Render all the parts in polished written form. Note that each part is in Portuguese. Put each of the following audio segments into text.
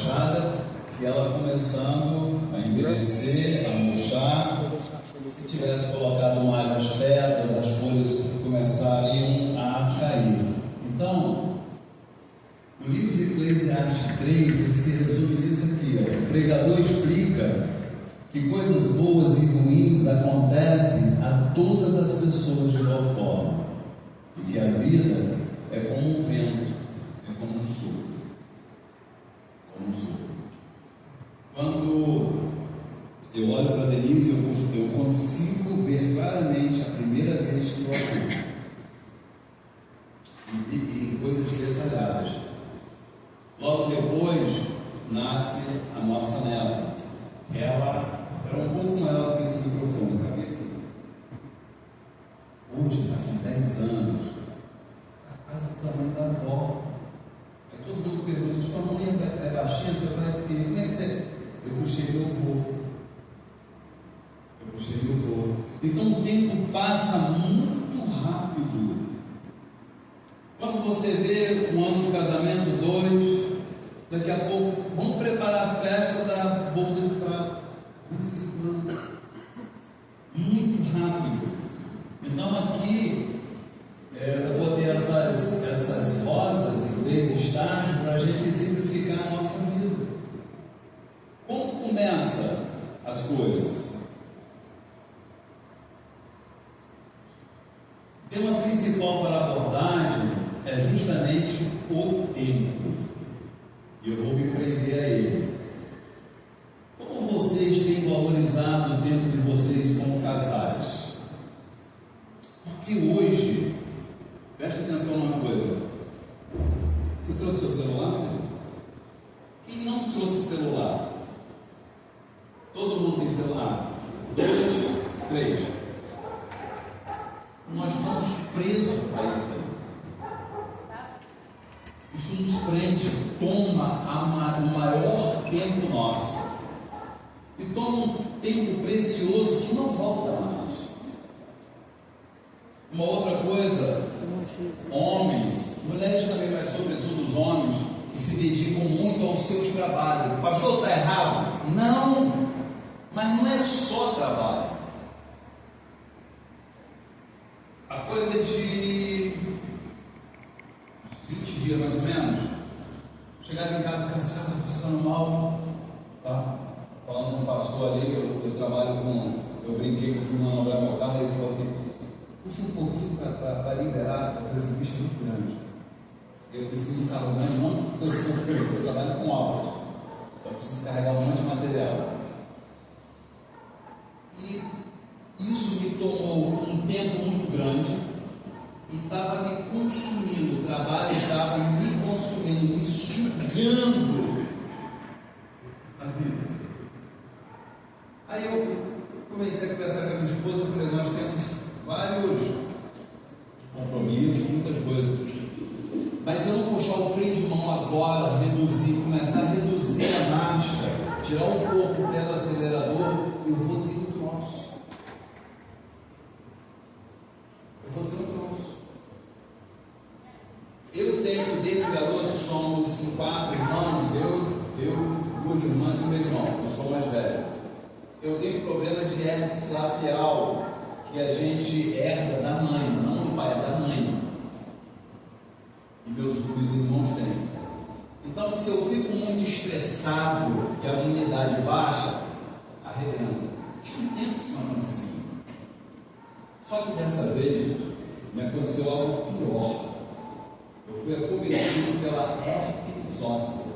relaxada, e ela começando a envelhecer, a murchar. Se tivesse colocado mais as pedras, as folhas começariam a cair. Então, no livro de Eclesiastes 3, ele se resume nisso aqui, ó. O pregador explica que coisas boas e ruins acontecem a todas as pessoas de igual forma, e que a vida é como um vento, é como um sopro. Como um sopro. Quando eu olho para Denise, eu consigo ver claramente a primeira vez que eu a vi, e coisas detalhadas. Logo depois nasce a nossa neta. Ela era um pouco maior que esse microfone, cabia aqui. Hoje está com 10 anos, a casa do tamanho da avó. Aí todo mundo pergunta: sua mãe é baixinha, seu pai é pequeno, como é que você? Eu puxei meu voo. Então o tempo passa muito rápido. Quando você vê um ano de casamento, 2, daqui a pouco vamos preparar a festa da boda de prata. 25 anos. Muito rápido. Então aqui eu botei essas rosas em 3 estágios para a gente exemplificar a nossa vida. Como começa as coisas? O tema principal para a abordagem é justamente o tempo. E eu vou me prender a ele. Como vocês têm valorizado o tempo de vocês como casais? Porque hoje, preste atenção numa coisa. Você trouxe seu celular, filho? Quem não trouxe celular? Todo mundo tem celular. 2, 3. Nós estamos presos a isso aí. Isso nos prende, toma o maior tempo nosso. E toma um tempo precioso que não volta mais. Uma outra coisa, homens, mulheres também, mas sobretudo os homens, que se dedicam muito aos seus trabalhos. Pastor, está errado? Não, mas não é só trabalho. A coisa de 20 dias mais ou menos, chegava em casa cansado, passando mal, tá? Falando com o pastor ali, eu trabalho com, eu brinquei que eu fui manobrar meu carro, e ele falou assim: puxa um pouquinho para liberar, porque esse bicho é muito grande. Eu preciso de um carro grande, não foi seu, eu trabalho com obras, eu preciso carregar um monte de material. E isso me tomou um tempo muito grande e estava me consumindo, o trabalho estava me consumindo, me sugando a vida. Aí eu comecei a conversar com a minha esposa e falei: nós temos vários compromissos, muitas coisas, mas se eu não puxar o freio de mão agora, começar a reduzir a marcha, tirar um pouco o pé do acelerador, eu vou ter um troço. Eu tenho, desde garoto, somos 4 irmãos, eu, 2 irmãs e um meu irmão, eu sou mais velho. Eu tenho problema de herpes labial, que a gente herda da mãe, não do pai, é da mãe. E meus irmãos têm. Então, se eu fico muito estressado e a imunidade baixa, arrebenta. Tinha um tempo que isso não acontecia. Só que dessa vez, me aconteceu algo pior. Eu fui acometido pela herpes zoster.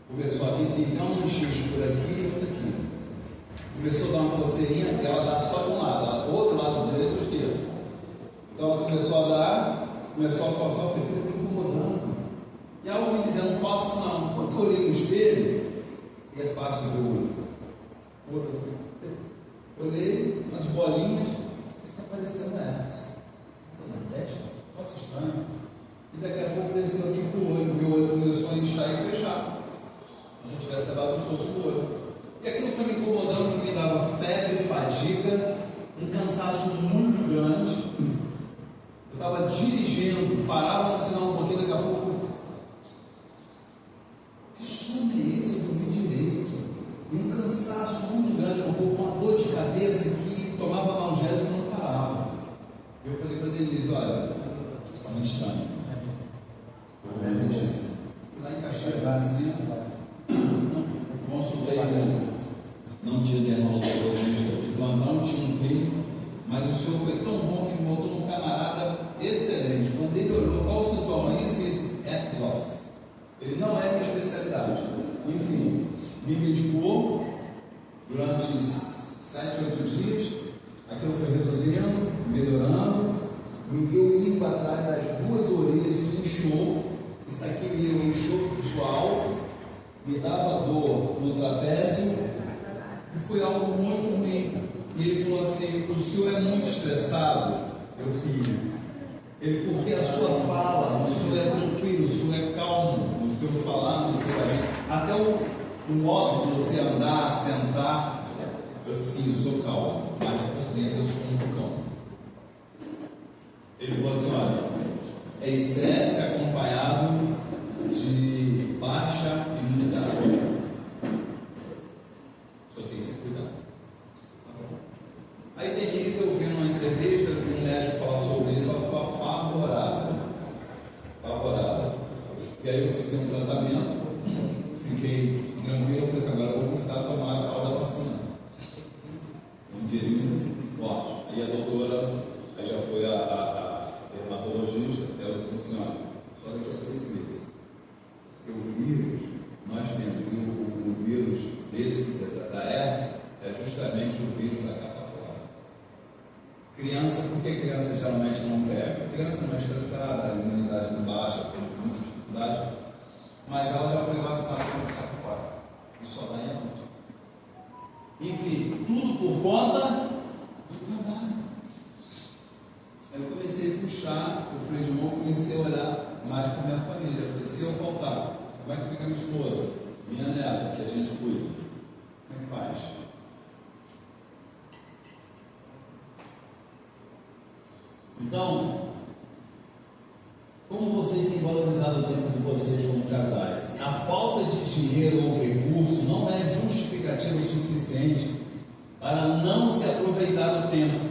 Começou a vir então um xixi por aqui e outro aqui. Começou a dar uma coceirinha, que ela dá só de um lado, do outro lado, direito ou esquerdo. Então ela começou a dar, começou a passar, eu falei: fica incomodando. E algo me dizia: não posso não. Quando eu olhei no espelho, e é fácil ver o olho. Olhei umas bolinhas, isso está parecendo herpes. Na testa, nossa, estranho. E daqui a pouco cresceu aqui para o olho, meu olho começou a inchar e fechar. Se eu tivesse levado um soco no olho. E aquilo foi me incomodando, porque me dava febre, fadiga, um cansaço muito grande. Eu estava dirigindo, parava no sinal um pouquinho, daqui a pouco. Que som estressado, eu rio. Ele, porque a sua fala, o senhor é tranquilo, o senhor é calmo, no seu falar, no seu agir, até o modo de você andar, sentar, eu sou calmo, mas por dentro eu sou um cão. Ele falou assim: olha, é estresse acompanhado de baixa imunidade. Só tem que se cuidar. Aí Denise, eu vi numa entrevista, um médico falar sobre isso, ela ficou apavorada. E aí eu fiz um tratamento, fiquei tranquilo, falei assim: agora eu vou buscar tomar a tal da vacina. Um dia isso forte. Aí a doutora, aí já foi a dermatologista, ela disse assim: olha, só daqui a 6 meses. Porque o vírus, nós temos o vírus desse, da herpes, é justamente o vírus da capa polar. Criança, por que criança geralmente não pega? Criança não é estressada, a imunidade não baixa, tem muita dificuldade, mas ela já foi vacinada contra a capa polar. E só dá em adulto. Enfim, tudo por conta do trabalho. Aí eu comecei a puxar o freio de mão, comecei a olhar mais para minha família. Eu falei: se eu faltar, como é que fica minha esposa, minha neta, que a gente cuida? Como é que faz? Então, como vocês têm valorizado o tempo de vocês como casais? A falta de dinheiro ou recurso não é justificativa o suficiente para não se aproveitar do tempo.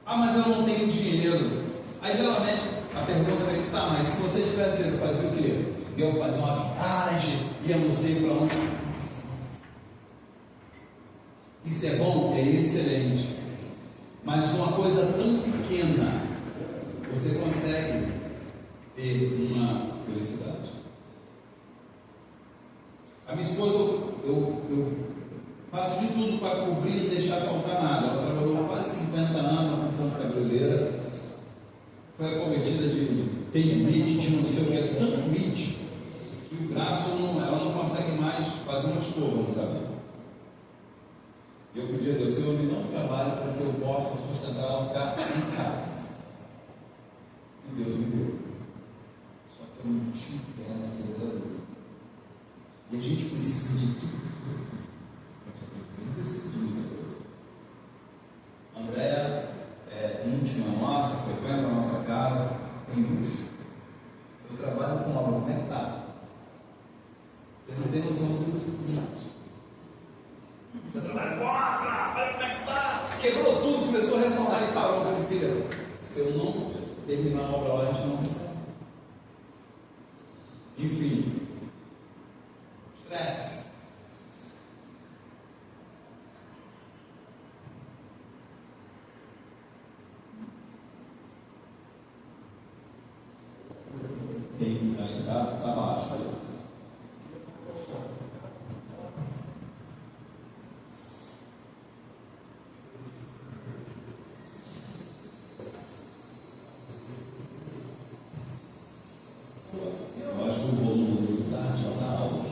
Ah, mas eu não tenho dinheiro. Aí geralmente a pergunta vem: tá, mas se você tivesse dinheiro, fazia o quê? Eu fazia uma viagem, ia não sei para onde. Isso é bom? É excelente. Mas uma coisa tão pequena, você consegue ter uma felicidade. A minha esposa, eu faço de tudo para cobrir e não deixar faltar nada. Ela trabalhou quase 50 anos na função de cabeleireira, foi acometida de tendinite, de não sei o que, é tanto limite, que o braço, ela não consegue mais fazer uma escova no cabelo. E eu pedi a Deus: Senhor, me dá um trabalho para que eu possa sustentar ela ficar em casa. E Deus me deu. Só que eu não tinha perna aceleradora. E a gente precisa de tudo. Eu não preciso de muita coisa. A Andréia é íntima nossa, frequenta a nossa casa, tem luxo. Eu trabalho com obra, como é que está? Você não tem noção do luxo. Você trabalha com obra, olha como é que está. Quebrou tudo, começou a reformar e parou. Eu falei: filha, se eu não terminar a obra lá, a gente não recebe. Enfim, estresse. Acho que está baixo aí. Eu acho que o volume já está alto.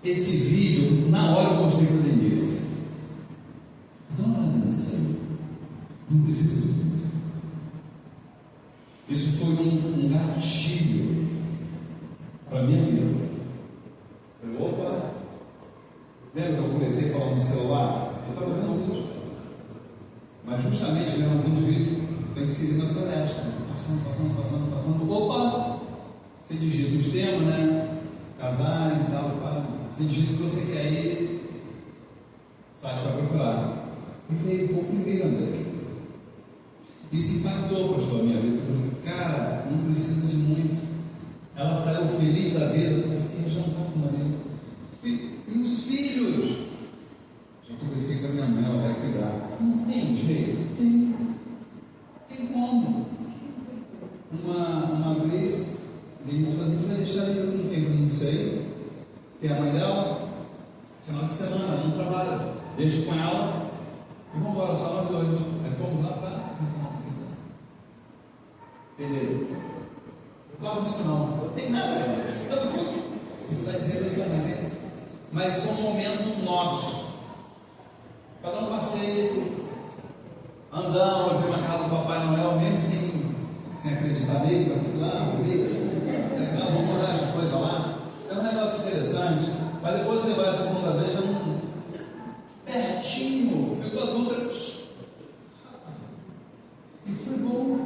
esse vídeo, na hora eu mostrei para a Denise. Dá uma olhada nisso aí. Não precisa de isso. Isso foi um gatilho para a minha vida. Eu falei, opa, lembra que eu comecei falando do celular? Eu estava vendo um vídeo. Mas justamente vendo alguns vídeos, vem seguindo a palestra. Passando. Opa! Você digita os temas, né? Casais, algo, você digita o que você quer ir, o site vai procurar. E falei, vou primeiro, André. Isso impactou, pastor, a minha vida. Eu falei, cara, não precisa de muito. Ela saiu feliz da vida, porque ia jantar com o marido. E os filhos? Já conversei com a minha mãe, ela vai cuidar. Não tem jeito? Tem como. Uma vez, a gente vai deixar ele com quem? Não sei. Tem a mãe dela, final de semana, ela não trabalha. Deixo com ela e vamos embora, só nós dois. Aí fomos lá para. Beleza. Não corre muito não. Não tem nada, cara. Você está dizendo isso também. Mas foi um momento nosso. Para dar um passeio. Andamos, ver uma casa do Papai Noel, mesmo sem acreditar nele, para fui lá, legal, vamos morar de coisa lá. É um negócio interessante, mas depois você vai a segunda vez, pertinho, pegou a dúvida, e foi bom.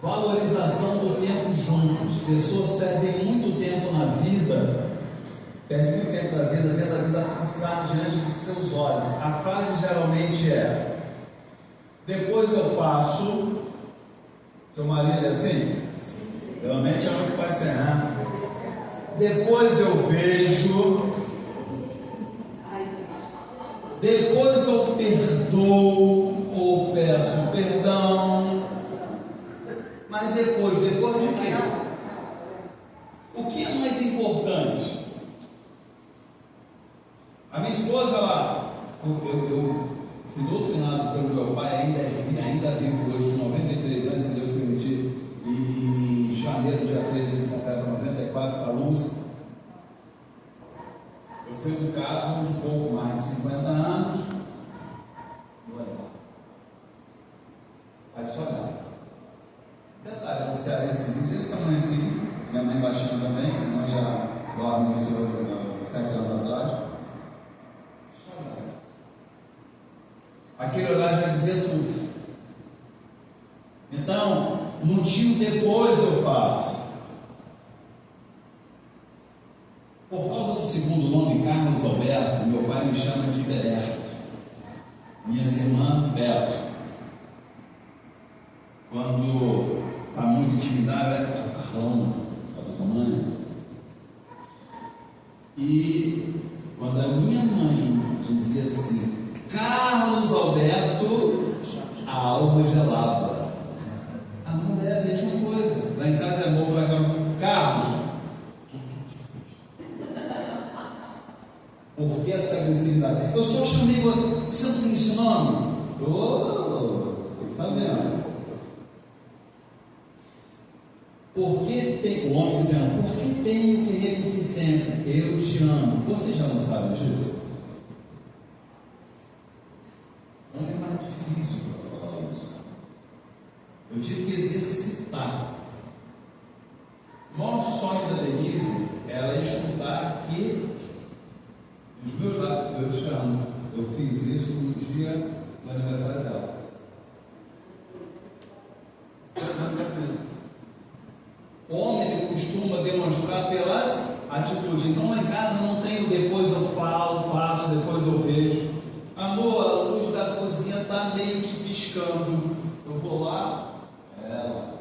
Valorização do tempo juntos. Pessoas perdem muito tempo na vida. Perde muito tempo da vida, vendo a vida passar diante dos seus olhos. A frase geralmente é: depois eu faço. Seu marido é assim? Geralmente é o que faz errar. Depois eu vejo. Depois eu perdoo ou peço perdão. Mas depois de quê? O que é mais importante? A minha esposa, eu fui doutrinado pelo meu pai, ainda vivo hoje, com 93 anos, se Deus permitir, e em janeiro, dia 13, ele completa 94, para a luz. Eu fui educado um pouco mais de 50 anos, aí só dá. Detalhe, é um cearensezinho desse tamanho assim, minha mãe baixinha também, minha mãe já dorme no seu 7 anos atrás. Aquele horário já dizia tudo. Então, não tinha o depois eu faço. Por causa do segundo nome, Carlos Alberto, meu pai me chama de Beberto. Minhas irmãs, Beto. Quando está muito intimidado, é Carlão, do tamanho. E quando a minha mãe dizia assim, Carlos Alberto, a alma gelava. A mulher é a mesma coisa. Lá em casa é amor para cá. Carlos, por que essa agressividade? Eu só chamei você, não tem esse nome? Tá vendo? Porque tem, o homem dizendo, por que tenho que repetir sempre? Eu te amo. Você já não sabe disso? Não é mais difícil para falar isso. Eu tive que exercitar. O maior sonho da Denise era escutar aqui dos meus lábios, eu te amo. Eu fiz isso no dia do aniversário dela. O homem ele costuma demonstrar pelas atitudes. Então lá em casa não tem o depois eu falo, faço, depois eu vejo. Amor, a luz da cozinha está meio que piscando. Eu vou lá, ela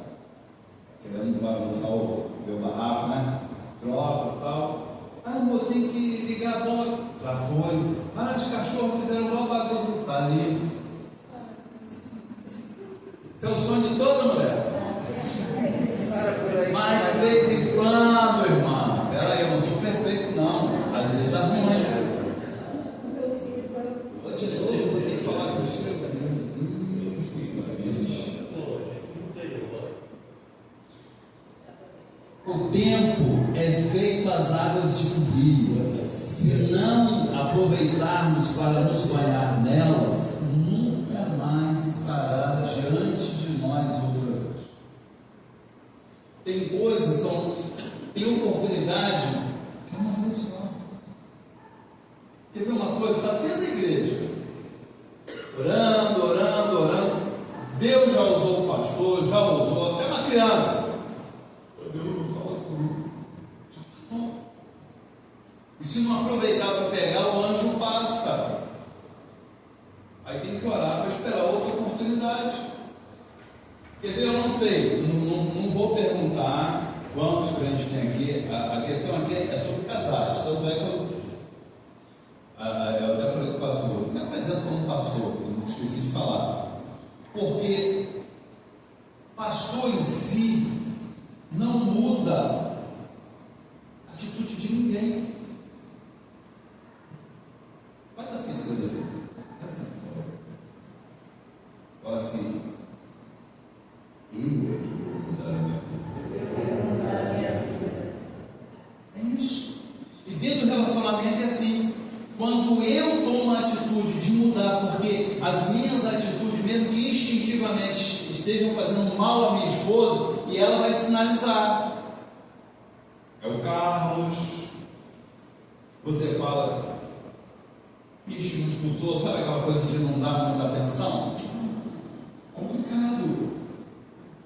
querendo bagunçar o meu barraco, né? Troca e tal. Ah, amor, tem que ligar a bomba. Já foi. Ah, os cachorros fizeram uma bagunça. Está ali. Esse é o sonho de toda mulher. Mas de vez em quando, irmã, peraí, eu não sou perfeito, não. Às vezes dá ruim. Vou ter que falar com os filhos. O tempo é feito as águas de um rio. Se não aproveitarmos para nos banhar nelas, nunca mais estará diante de nós outra vez. Tem coisas, tem oportunidade que uma vez só. Quer ver uma coisa? Está dentro da igreja, orando. Deus já usou o pastor, já usou até uma criança. Deus não fala comigo. E se não aproveitar para pegar, o anjo passa. Aí tem que orar para esperar outra oportunidade. Quer ver? Eu não sei, não vou perguntar quantos crentes tem aqui. A questão aqui é sobre casais. Tanto é que eu até falei com o pastor, me apresento como pastor, eu não esqueci de falar. Porque pastor em si não muda a atitude de ninguém. Vai dar assim para você ver. Fala assim: eu é que vou mudar a minha vida. É isso. E dentro do relacionamento é assim. Quando eu tomo a atitude de mudar, porque as minhas atitudes, mesmo que instintivamente estejam fazendo mal à minha esposa, e ela vai sinalizar. É o Carlos. Você fala, bicho, não escutou, sabe aquela coisa de não dar muita atenção? Complicado.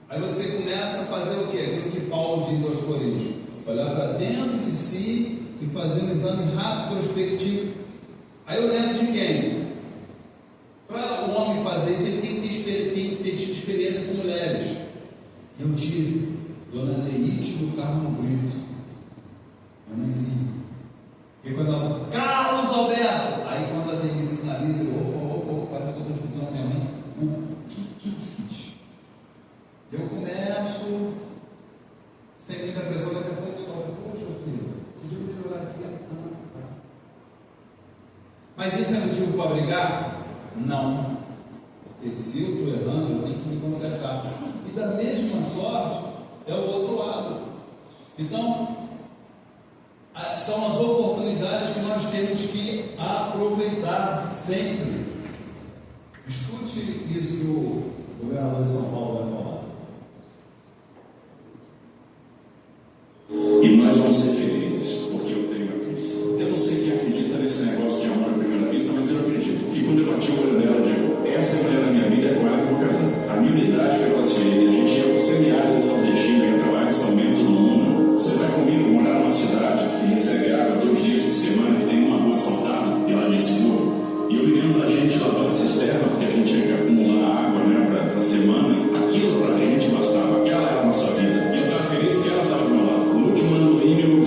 Aí você começa a fazer o quê? Aquilo que Paulo diz aos Coríntios: olhar para dentro de si e fazer um exame rápido, prospectivo. Aí eu lembro de quem? Para o homem fazer isso, ele tem que ter experiência com mulheres. Eu tive Dona Neide do Carmo Brito, mãezinha. Porque quando ela, Carlos Alberto, aí quando a Denise sinaliza, parece que eu estou escutando a minha mãe. O que eu fiz? Eu começo sem muita pressão, daqui a pouco só, poxa filho, podia melhorar aqui. Mas esse é motivo para brigar? Não. Porque se eu estou errando, eu tenho que me consertar. E da mesma sorte é o outro lado. Então, são as oportunidades que nós temos que aproveitar sempre. Escute isso que o governador de São Paulo vai falar. E nós vamos ser felizes, porque eu tenho a Cristo. Eu não sei quem acredita nesse negócio de amor à primeira vista, mas eu acredito. Porque quando eu bati o olho nela, eu digo, essa é a mulher da minha vida, é com ela que eu vou casar. A minha unidade foi transferida. A gente ia para o semiárido do nordestino, ia trabalhar em São Bento do Mundo. Você vai comigo morar numa cidade que recebe água 2 dias por semana, que tem uma rua asfaltada, e ela disse, pô. E eu me lembro da gente lavando cisterna, porque a gente tinha que acumular água, né, para a semana. Aquilo para a gente bastava. Aquela era a nossa vida. E eu estava feliz porque ela estava do meu lado. No último ano, eu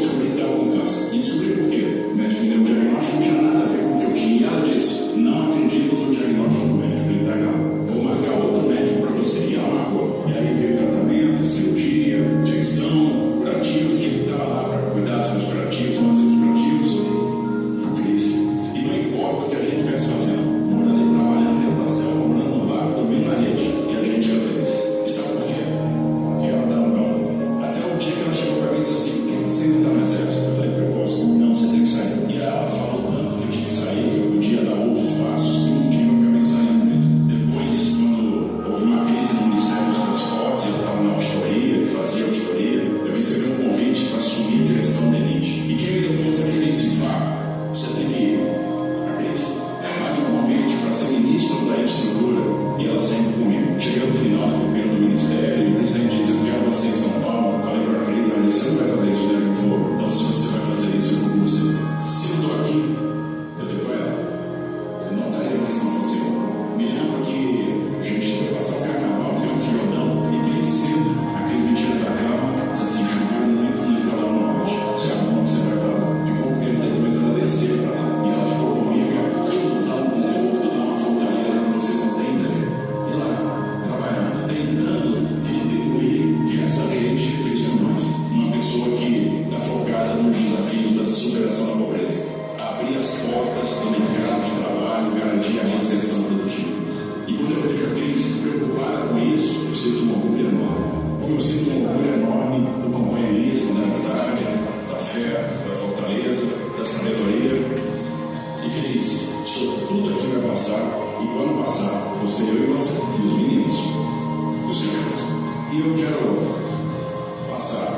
quero passar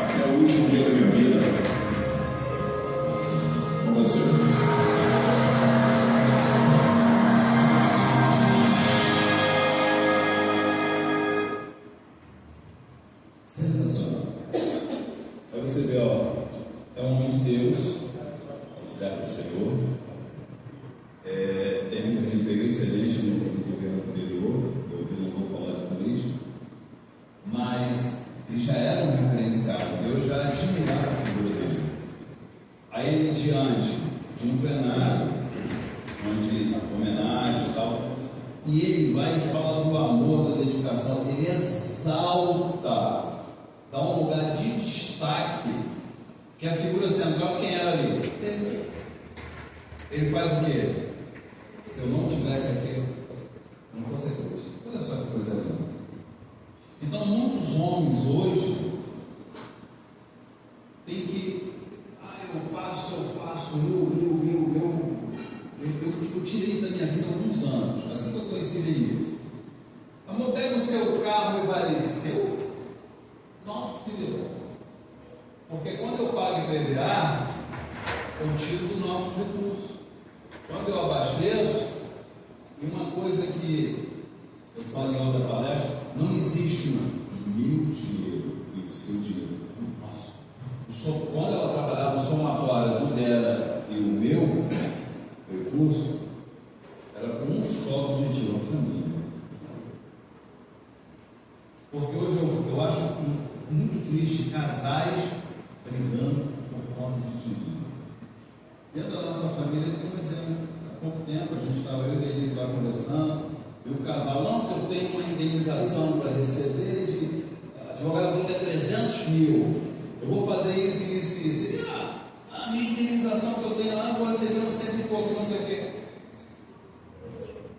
até o último dia da minha vida com você. Sensacional. Aí você vê, é um homem de Deus, o servo do Senhor, tem um desemprego excelente no governo anterior, eu não vou falar de política, mas ele já era um referencial, Deus já admirava a figura dele. Aí ele, diante de um plenário, onde homenagem e tal, e ele vai e fala do amor, da dedicação, ele exalta, dá um lugar de destaque, que a figura central, quem era ali? Ele faz o quê? Se eu não tivesse aqui, não fosse Deus. Olha só que coisa linda. Então, muitos homens hoje têm que, eu faço, eu tirei isso da minha vida há alguns anos, assim que eu conheci Denise. Amor, pega o seu carro e vai ali, nosso filho. Porque quando eu pago IPVA, eu tiro do nosso recurso. Quando eu abasteço, e uma coisa que eu falo em outra palestra, não existe o meu dinheiro e o seu dinheiro. Nossa. Quando ela trabalhava no somatório do dela e o meu recurso, era com um só objetivo, a família. Porque hoje eu acho muito triste casais brigando por conta de dinheiro. Dentro da nossa família tem um exemplo. Há pouco tempo a gente estava, eu e Denise lá conversando, e o casal, não, que eu tenho uma indenização para receber de advogado falou que é 300 mil, eu vou fazer isso. E, a minha indenização que eu tenho lá, eu vou receber uns 100 e pouco, não sei o quê.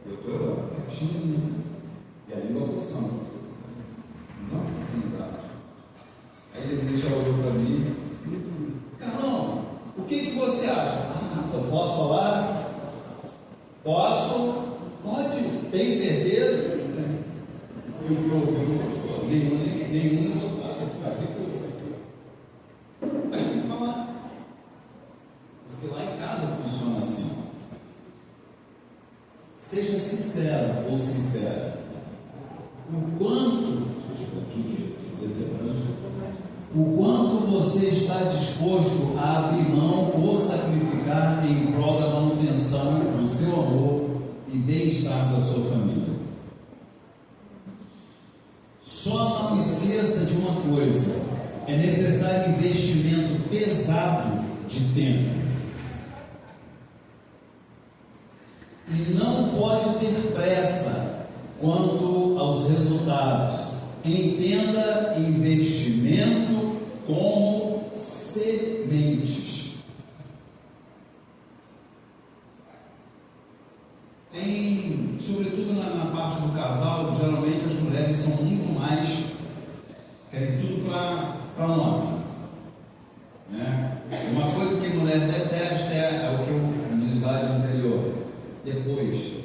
Eu estou quietinho, e a língua coçando. Não, verdade. Aí ele deixa olhou para mim, Carlão, o que você acha? Eu posso falar? Posso? Pode? Tem certeza? E o que eu ouvi? Nenhum votado. Mas tem que falar. Porque lá em casa funciona assim. Seja sincero ou sincera. O quanto você está disposto a abrir mão ou sacrificar em prol da manutenção do seu amor e bem-estar da sua família. Só não esqueça de uma coisa: é necessário investimento pesado de tempo. E não pode ter pressa quanto aos resultados. Entenda investimento como sementes. Tem, sobretudo na parte do casal, geralmente as mulheres são muito mais, querem tudo para homem, né? Uma coisa que a mulher detesta é o que eu, no slide anterior, depois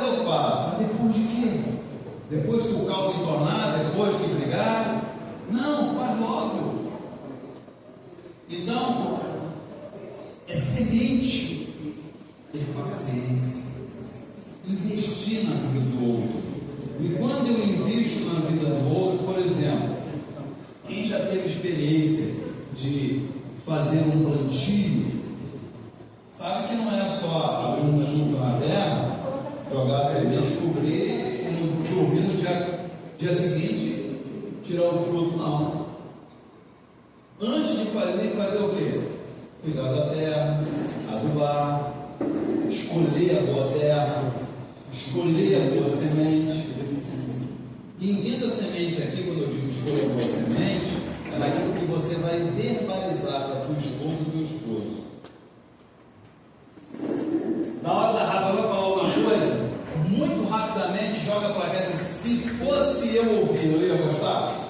eu faço. Mas depois de quê? Depois que o caldo entornar, depois que brigar? Não, faz logo. Então, é semente, ter paciência, investir na vida do outro. E quando eu invisto na vida do outro, por exemplo, quem já teve experiência de fazer um plantio, sabe que não é só abrir um sulco na terra, jogar a semente, cobrir e dormir no dia seguinte tirar o fruto, não. Antes de fazer o quê? Cuidar da terra, adubar, escolher a boa terra, escolher a boa semente. E entenda a semente aqui, quando eu digo escolha a boa semente, é daquilo que você vai verbalizar para a tua esposa e teu esposo. Na hora da rapa vai falar alguma coisa, muito rapidamente joga para cá e se fosse eu ouvir, eu ia gostar?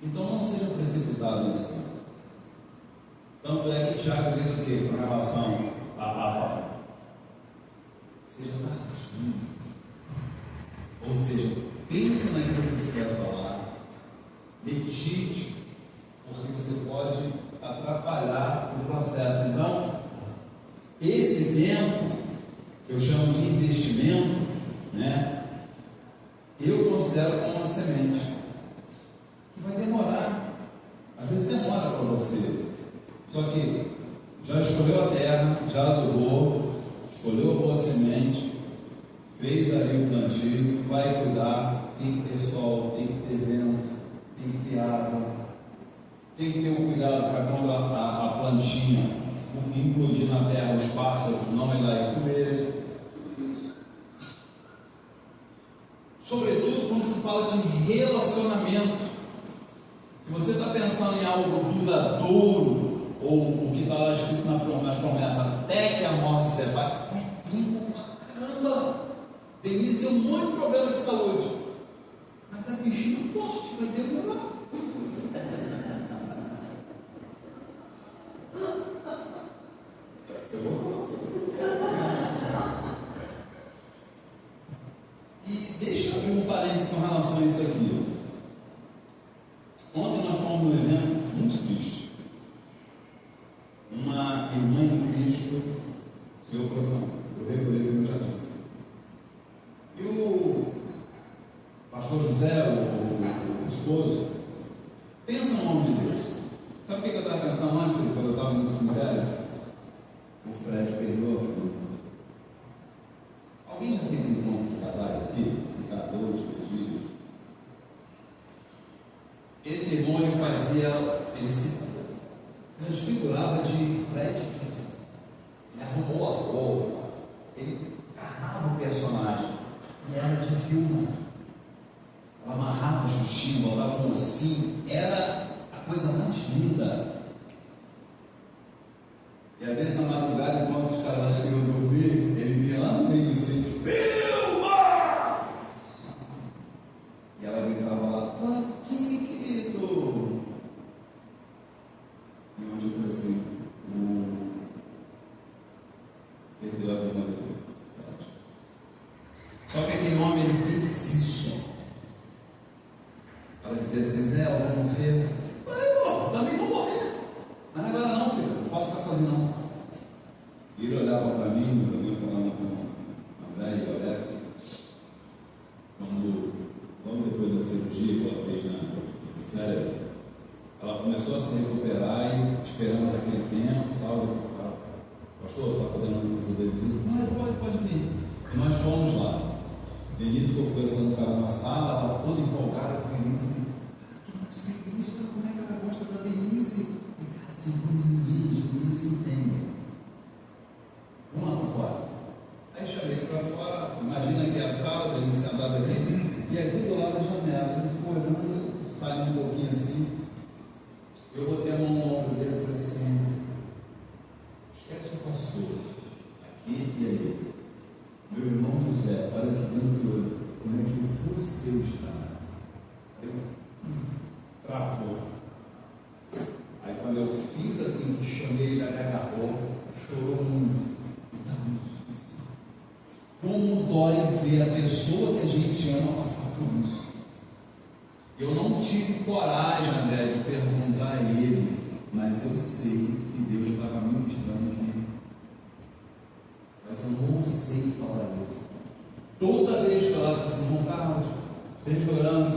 Então não seja precipitado nisso. Tanto é que Tiago diz o quê? Com relação a Rafa? Seja tardio. Ou seja, pense naquilo que você vai falar, medite, porque você pode atrapalhar o processo. Então, esse tempo, que eu chamo de investimento, né, eu considero como uma semente, que vai demorar, às vezes demora para você, só que já escolheu a terra, já adubou, escolheu a boa semente, fez ali o plantio, vai cuidar, tem que ter sol, tem que ter vento, tem que ter água, tem que ter um cuidado para quando a plantinha implodir na terra, os pássaros não ir lá e comer. Sobretudo quando se fala de relacionamento. Se você está pensando em algo duradouro, ou o que está lá escrito nas promessas, até que a morte se separe, é tempo pra caramba. Denise deu um monte de problema de saúde, mas é bichinho forte, vai demorar. E deixa eu abrir um parênteses com relação a isso aqui. Ontem nós fomos num evento muito triste. Uma irmã em Cristo, o Senhor falou assim: eu recolhi o meu jardim. E o pastor José, o esposo, pensa no nome de Deus. Sabe o que eu estava pensando lá, filho, quando eu estava no cemitério? O Fred perdeu a filha. Alguém já fez encontro de casais aqui? Ficar 2, 3 dias? Esse irmão ele se transfigurava de Fred. Ele arrumou a roupa, ele encarnava o personagem e era de filme. Ela amarrava o justinho, botava um ossinho, era a coisa mais linda. E às vezes na madrugada, enquanto os casais queriam dormir, ele vinha lá no meio do sítio: filma! E ela gritava lá: tô aqui, querido. E onde eu falei assim: perdeu a vida dele. Só que aquele homem, ele fez isso para dizer assim: Zé, eu vou morrer. Pô, também vou morrer. Mas agora não, filho, não posso ficar sozinho não. E ele olhava para mim, eu também falando com André e Alex, quando depois da cirurgia que ela fez no cérebro, ela começou a se recuperar e esperamos aquele tempo, tal. Pastor, está podendo fazer visita? Pode vir. E nós fomos lá. Denise ficou conversando com ela na sala, ela estava toda empolgada, feliz. Como é que ela gosta da Denise? E cara, assim, ninguém se entende. Vamos lá para fora. Aí chamei para fora, imagina que a sala, a Denise sentada aqui, e aqui do lado da janela. Ele ficou olhando, saindo um pouquinho assim. Eu botei a mão no ombro dele e falei assim: esquece o pastor, aqui e aí. Meu irmão José, olha aqui dentro, como é que você está? Eu travou. Aí quando eu fiz assim, que chamei, ele me agarrou, chorou muito. E está muito difícil. Como dói ver a pessoa que a gente ama passar por isso. Eu não tive coragem, André, de perguntar a ele, mas eu sei que Deus estava me mostrando aqui. Mas eu não sei falar isso. Toda vez que eu olhava assim, irmão Carlos, vem chorando,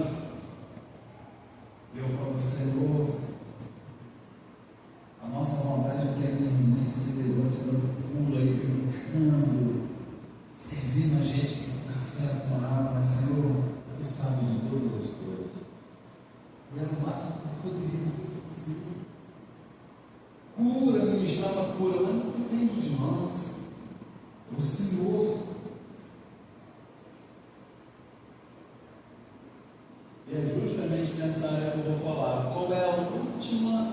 eu falo: Senhor, a nossa vontade é que a minha irmã se levante dando pulo aí, brincando, servindo a gente com café, com água, mas Senhor, tu sabe de todas as coisas. E era o máximo que eu poderia fazer. Cura, ministrava cura, mas não depende de nós. O Senhor. E é justamente nessa área que eu vou falar. Qual é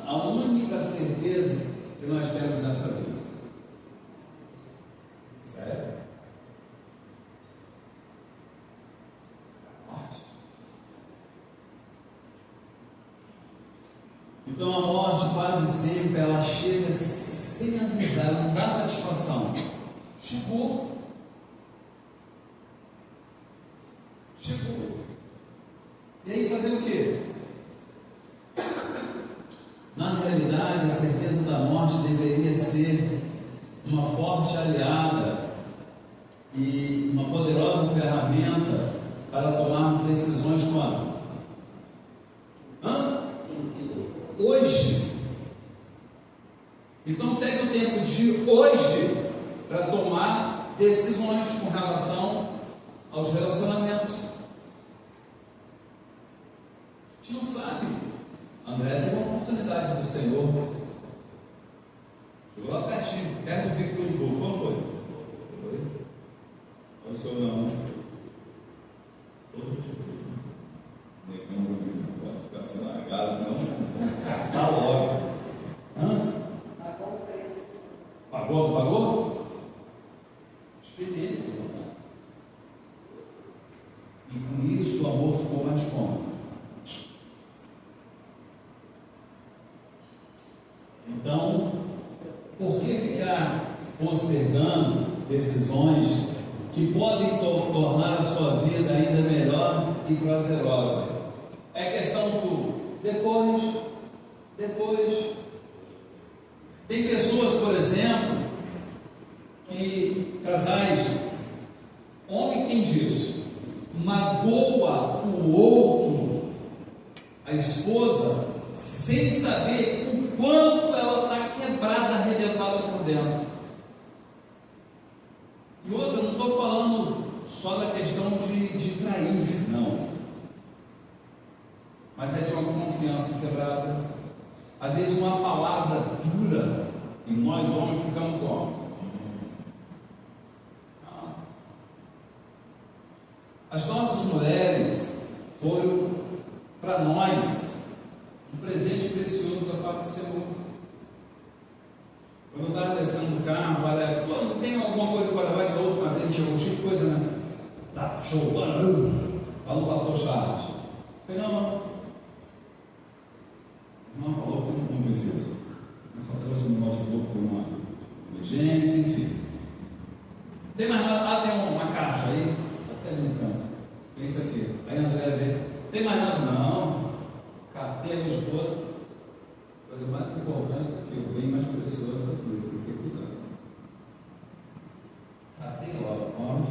a única certeza que nós temos nessa vida? Sério? Morte. Então a morte quase sempre ela chega sem avisar, ela não dá satisfação. Chegou. Chegou. E aí fazer o quê? Na realidade, a certeza da morte deveria ser uma forte aliada e uma poderosa ferramenta para tomarmos decisões quando? Hoje. Então pegue o tempo de hoje para tomar decisões com relação aos relacionamentos. A gente não sabe. André teve uma oportunidade do Senhor. Chegou lá pertinho, perto do pico do Golfo, não foi? Foi? Olha o seu não. Todo tipo. Não pode ficar sendo largado, não. Tá logo. Pagou o preço. Pagou, não pagou? Experiência, portanto. E com isso o amor ficou mais cômodo. Então, por que ficar postergando decisões que podem tornar a sua vida ainda melhor e prazerosa? É questão do depois. Tem pessoas, por exemplo, que casais, homem tem disso, magoa o outro, a esposa, sem saber o quanto ela está quebrada, arrebentada por dentro. E outra, não estou falando só da questão de trair, não. Mas é de uma confiança quebrada. Às vezes uma palavra dura, e nós homens ficamos como? As nossas mulheres foram para nós um presente precioso da parte do Senhor. Quando eu estava descendo do carro, o Alex falou: não tem alguma coisa para levar de outro para dentro? Algum tipo de coisa, né? Tá, show. Falou o pastor Charles. Eu falei: não. Não falou que não precisa. Eu só trouxe um notebook por uma emergência, enfim. Tem mais nada? Ah, tem uma caixa aí. Até ali no canto. Tem isso aqui. Aí André vê. Tem mais nada? Não. Carteira de esgoto. Coisa mais importante do que o bem mais precioso daquilo. Tem que cuidar. Carteira logo. Vamos.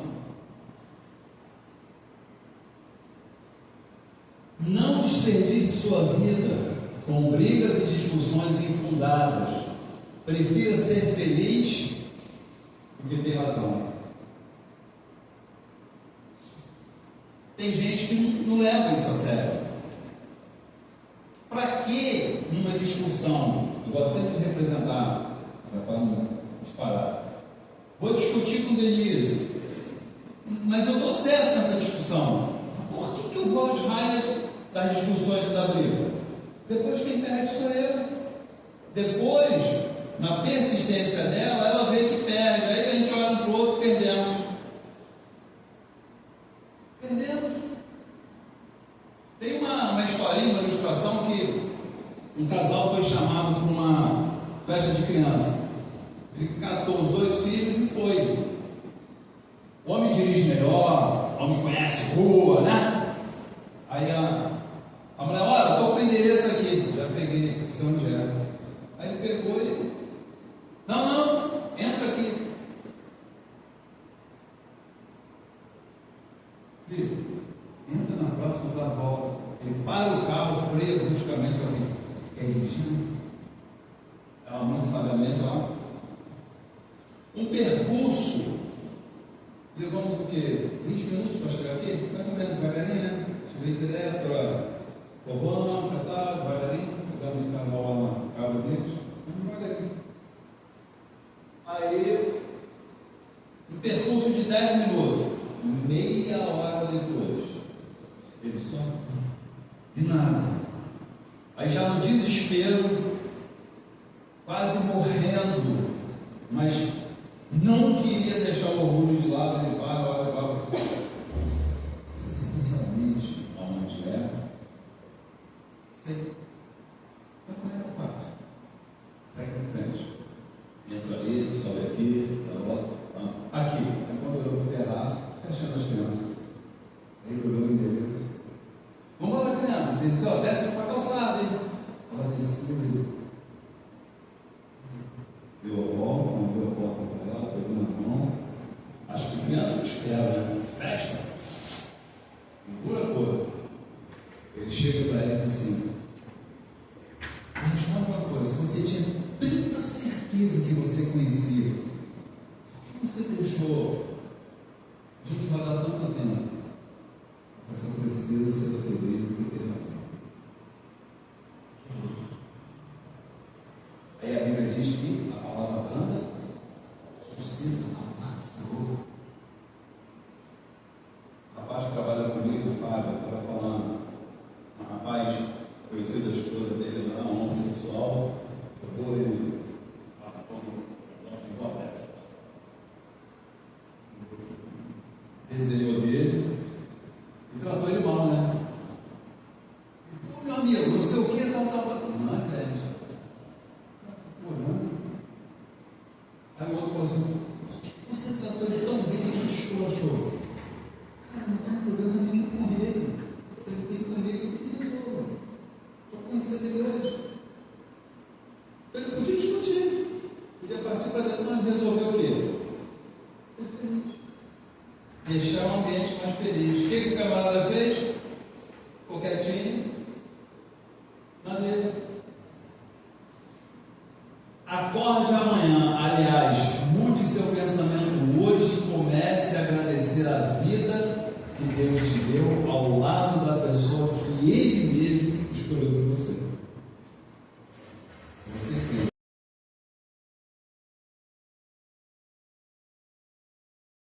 Não desperdice sua vida com brigas e discussões infundadas. Prefira ser feliz do que ter razão. Tem gente que não leva isso a sério. Para que numa discussão, eu gosto sempre de representar, para não disparar, vou discutir com Denise, mas eu estou certo nessa discussão. Por que eu vou às raias das discussões e da briga? Depois quem perde sou eu. Depois, na persistência dela, ela vê que perde. Aí a gente olha para o outro, perdemos. Tem uma historinha, uma ilustração que um casal foi chamado para uma festa de criança. Ele catou os dois filhos e foi. O homem dirige melhor, o homem conhece rua, né? Aí a mulher: olha, estou com o endereço aqui. Já peguei, sei onde é. Aí ele pegou e: não, entra aqui. Filho, entra na próxima da volta. Ele para o carro, freia bruscamente, assim: quer dirigir? Ela muito sabiamente, ó. Um percurso, levamos o quê? 20 minutos para chegar aqui? Mais ou menos devagarinho, né? Cheguei direto para Covão, Catar, devagarinho. Pegamos o casal lá na casa deles. Devagarinho. Aí, um percurso de 10 minutos. Meia hora depois, ele só e nada. Aí já no desespero, quase morrendo, mas não queria deixar o orgulho de lado. Ele vai. Você sabe realmente aonde é? Sei. Então como é que eu faço? Segue em frente. Entra ali, sobe aqui, aqui. Aí quando eu vou no terraço, fechando as crianças. Aí eu Ele disse, ó, desce para a calçada, hein? Ela desceu, deu a volta, não deu a volta para ela, pegou na mão. Acho que criança não espera, né? Fecha. Pura cor. Ele chega para ela e diz assim, mas responde uma coisa, se você tinha tanta certeza que você conhecia, por que você deixou a gente rodar tanto tempo? Mas eu preciso ser feliz do que ter razão. Aí a Bíblia diz que a palavra branda suscita o rapaz que trabalha comigo, o Fábio, estava falando, um rapaz conhecido da esposa dele lá, um homossexual, pegou ele, desenhou dele e tratou ele mal, né? Pô, meu amigo, não sei o que, tal. Não é crente. Pô, não. Aí o outro falou assim, por que você tratou ele tão bem sem te esculachou? Cara, não tem problema nenhum com ele. Você não tem comigo que resolva. Estou conhecendo ele hoje. Então ele podia discutir. Podia partir para dentro, mas resolver o quê? Ser feliz. Deixar o ambiente mais feliz. O que o camarada fez? Ficou quietinho. Na dele. Acorde amanhã. Aliás, mude seu pensamento hoje. Comece a agradecer a vida que Deus te deu ao lado da pessoa que Ele mesmo escolheu para você.